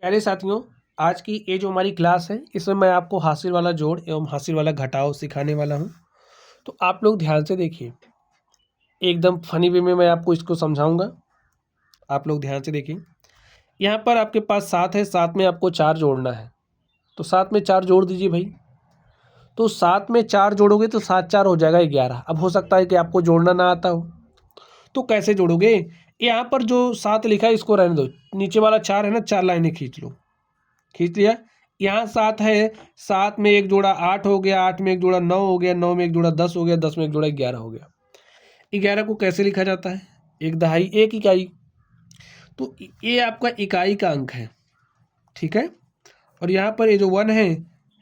प्यारे साथियों, आज की ये जो हमारी क्लास है इसमें मैं आपको हासिल वाला जोड़ एवं हासिल वाला घटाव सिखाने वाला हूँ। तो आप लोग ध्यान से देखिए, एकदम फनी वे में मैं आपको इसको समझाऊंगा। आप लोग ध्यान से देखिए, यहाँ पर आपके पास 7 है, 7 में आपको 4 जोड़ना है। तो 7 में 4 जोड़ दीजिए भाई। तो 7 में 4 जोड़ोगे तो 7 4 हो जाएगा 11। अब हो सकता है कि आपको जोड़ना ना आता हो, तो कैसे जोड़ोगे? यहाँ पर जो 7 लिखा है इसको रहने दो, नीचे वाला 4 है ना, 4 लाइनें खींच लो। खींच लिया। यहाँ 7 है, 7 में एक जोड़ा 8 हो गया, 8 में एक जोड़ा 9 हो गया, 9 में एक जोड़ा 10 हो गया, 10 में एक जोड़ा 11 हो गया। 11 को कैसे लिखा जाता है? एक दहाई, एक इकाई। तो ये आपका इकाई का अंक है, ठीक है। और यहाँ पर ये जो 1 है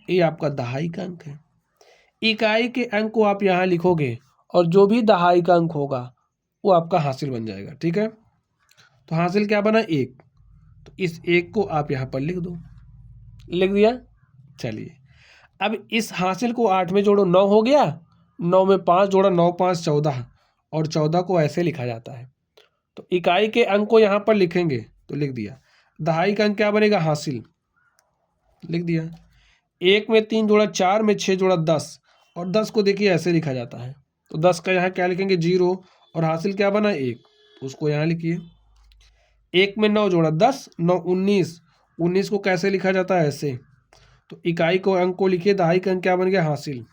ये आपका दहाई का अंक है। इकाई के अंक को आप यहाँ लिखोगे और जो भी दहाई का अंक होगा वो आपका हासिल बन जाएगा, ठीक है। तो हासिल क्या बना? 1। तो इस 1 को आप यहाँ पर लिख दो। लिख दिया। चलिए, अब इस हासिल को 8 में जोड़ो, 9 हो गया। 9 में 5 जोड़ा, 9 5 14, और 14 को ऐसे लिखा जाता है। तो इकाई के अंक को यहाँ पर लिखेंगे, तो लिख दिया। दहाई का अंक क्या बनेगा? हासिल। लिख दिया। 1 में 3 जोड़ा, 4 में 6 जोड़ा 10, और 10 को देखिए ऐसे लिखा जाता है। तो 10 का यहाँ क्या लिखेंगे? 0, और हासिल क्या बना? 1, तो उसको यहाँ लिखिए। 1 में 9 जोड़ा 10, 9 19, 19 को कैसे लिखा जाता है? ऐसे। तो इकाई को अंक को लिखिए, दहाई का अंक क्या बन गया? हासिल।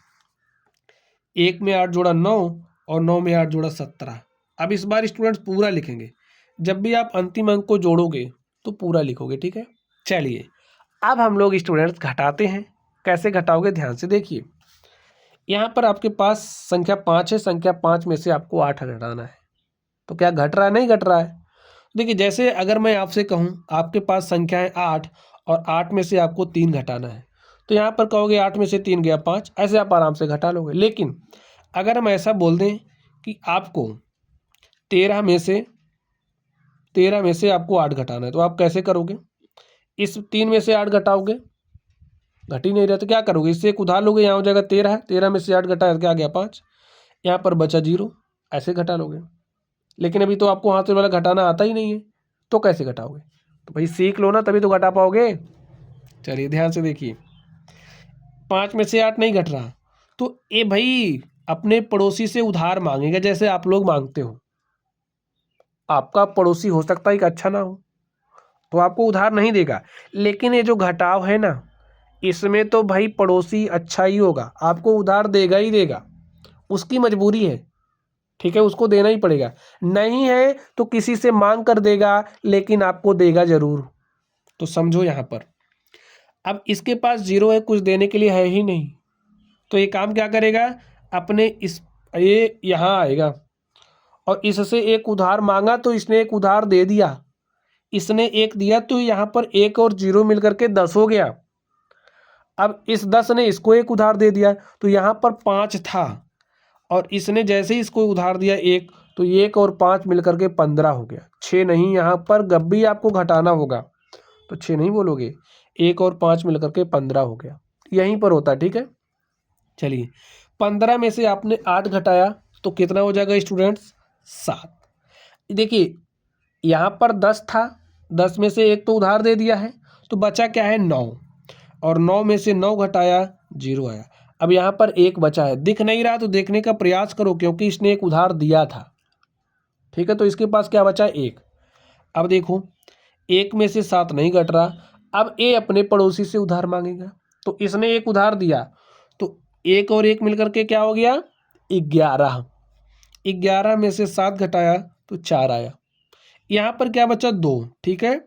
1 में 8 जोड़ा 9, और 9 में 8 जोड़ा 17। अब इस बार स्टूडेंट्स पूरा लिखेंगे। जब भी आप अंतिम अंक को जोड़ोगे तो पूरा लिखोगे, ठीक है। चलिए, अब हम लोग स्टूडेंट्स घटाते हैं। कैसे घटाओगे? ध्यान से देखिए। यहाँ पर आपके पास संख्या 5 है, संख्या 5 में से आपको 8 घटाना है। तो क्या घट रहा है? नहीं घट रहा है। देखिए, जैसे अगर मैं आपसे कहूँ आपके पास संख्या है 8, और 8 में से आपको 3 घटाना है, तो यहाँ पर कहोगे 8 में से 3 गया 5, ऐसे आप आराम से घटा लोगे। लेकिन अगर हम ऐसा बोल दें कि आपको 13 में से आपको 8 घटाना है, तो आप कैसे करोगे? इस 3 में से 8 घटाओगे, घट ही नहीं रहा, तो क्या करोगे? इससे एक उधार लोगे, यहाँ हो जाएगा 13, 13 में से 8 घटाया, क्या गया? 5। यहाँ पर बचा 0, ऐसे घटा लोगे। लेकिन अभी तो आपको हाथ वाला घटाना आता ही नहीं है, तो कैसे घटाओगे? तो भाई सीख लो ना, तभी तो घटा पाओगे। चलिए ध्यान से देखिए, 5 में से 8 नहीं घट रहा, तो ये भाई अपने पड़ोसी से उधार मांगेगा, जैसे आप लोग मांगते हो। आपका पड़ोसी हो सकता है कि अच्छा ना हो, तो आपको उधार नहीं देगा। लेकिन ये जो घटाव है ना, इसमें तो भाई पड़ोसी अच्छा ही होगा, आपको उधार देगा ही देगा। उसकी मजबूरी है, ठीक है, उसको देना ही पड़ेगा। नहीं है तो किसी से मांग कर देगा, लेकिन आपको देगा जरूर। तो समझो यहाँ पर, अब इसके पास 0 है, कुछ देने के लिए है ही नहीं, तो ये काम क्या करेगा? अपने इस ये यहाँ आएगा और इससे एक उधार मांगा, तो इसने एक उधार दे दिया। इसने एक दिया, तो यहाँ पर 1 और 0 मिलकर के 10 हो गया। अब इस 10 ने इसको एक उधार दे दिया, तो यहाँ पर 5 था, और इसने जैसे ही इसको उधार दिया 1, तो 1 और 5 मिलकर के 15 हो गया। 6 नहीं, यहाँ पर गब्बी आपको घटाना होगा, तो 6 नहीं बोलोगे, 1 और 5 मिलकर के 15 हो गया। यहीं पर होता है, ठीक है। चलिए, 15 में से आपने 8 घटाया, तो कितना हो जाएगा स्टूडेंट्स? 7। देखिए, यहाँ पर 10 था, 10 में से 1 तो उधार दे दिया है, तो बचा क्या है? 9, और 9 में से 9 घटाया, 0 आया। अब यहाँ पर 1 बचा है, दिख नहीं रहा तो देखने का प्रयास करो, क्योंकि इसने एक उधार दिया था, ठीक है। तो इसके पास क्या बचा? 1। अब देखो, 1 में से 7 नहीं घट रहा। अब ये अपने पड़ोसी से उधार मांगेगा, तो इसने एक उधार दिया, तो 1 और 1 मिलकर के क्या हो गया? 11। 11 में से 7 घटाया तो 4 आया। यहाँ पर क्या बचा? 2, ठीक है।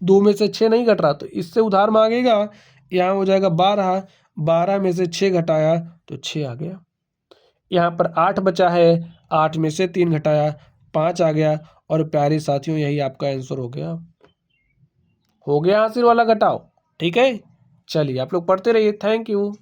2 में से 6 नहीं घट रहा, तो इससे उधार मांगेगा, यहाँ हो जाएगा 12। 12 में से 6 घटाया तो 6 आ गया। यहाँ पर 8 बचा है, 8 में से 3 घटाया, 5 आ गया। और प्यारे साथियों, यही आपका आंसर हो गया। हो गया हासिल वाला घटाओ, ठीक है। चलिए आप लोग पढ़ते रहिए। Thank you.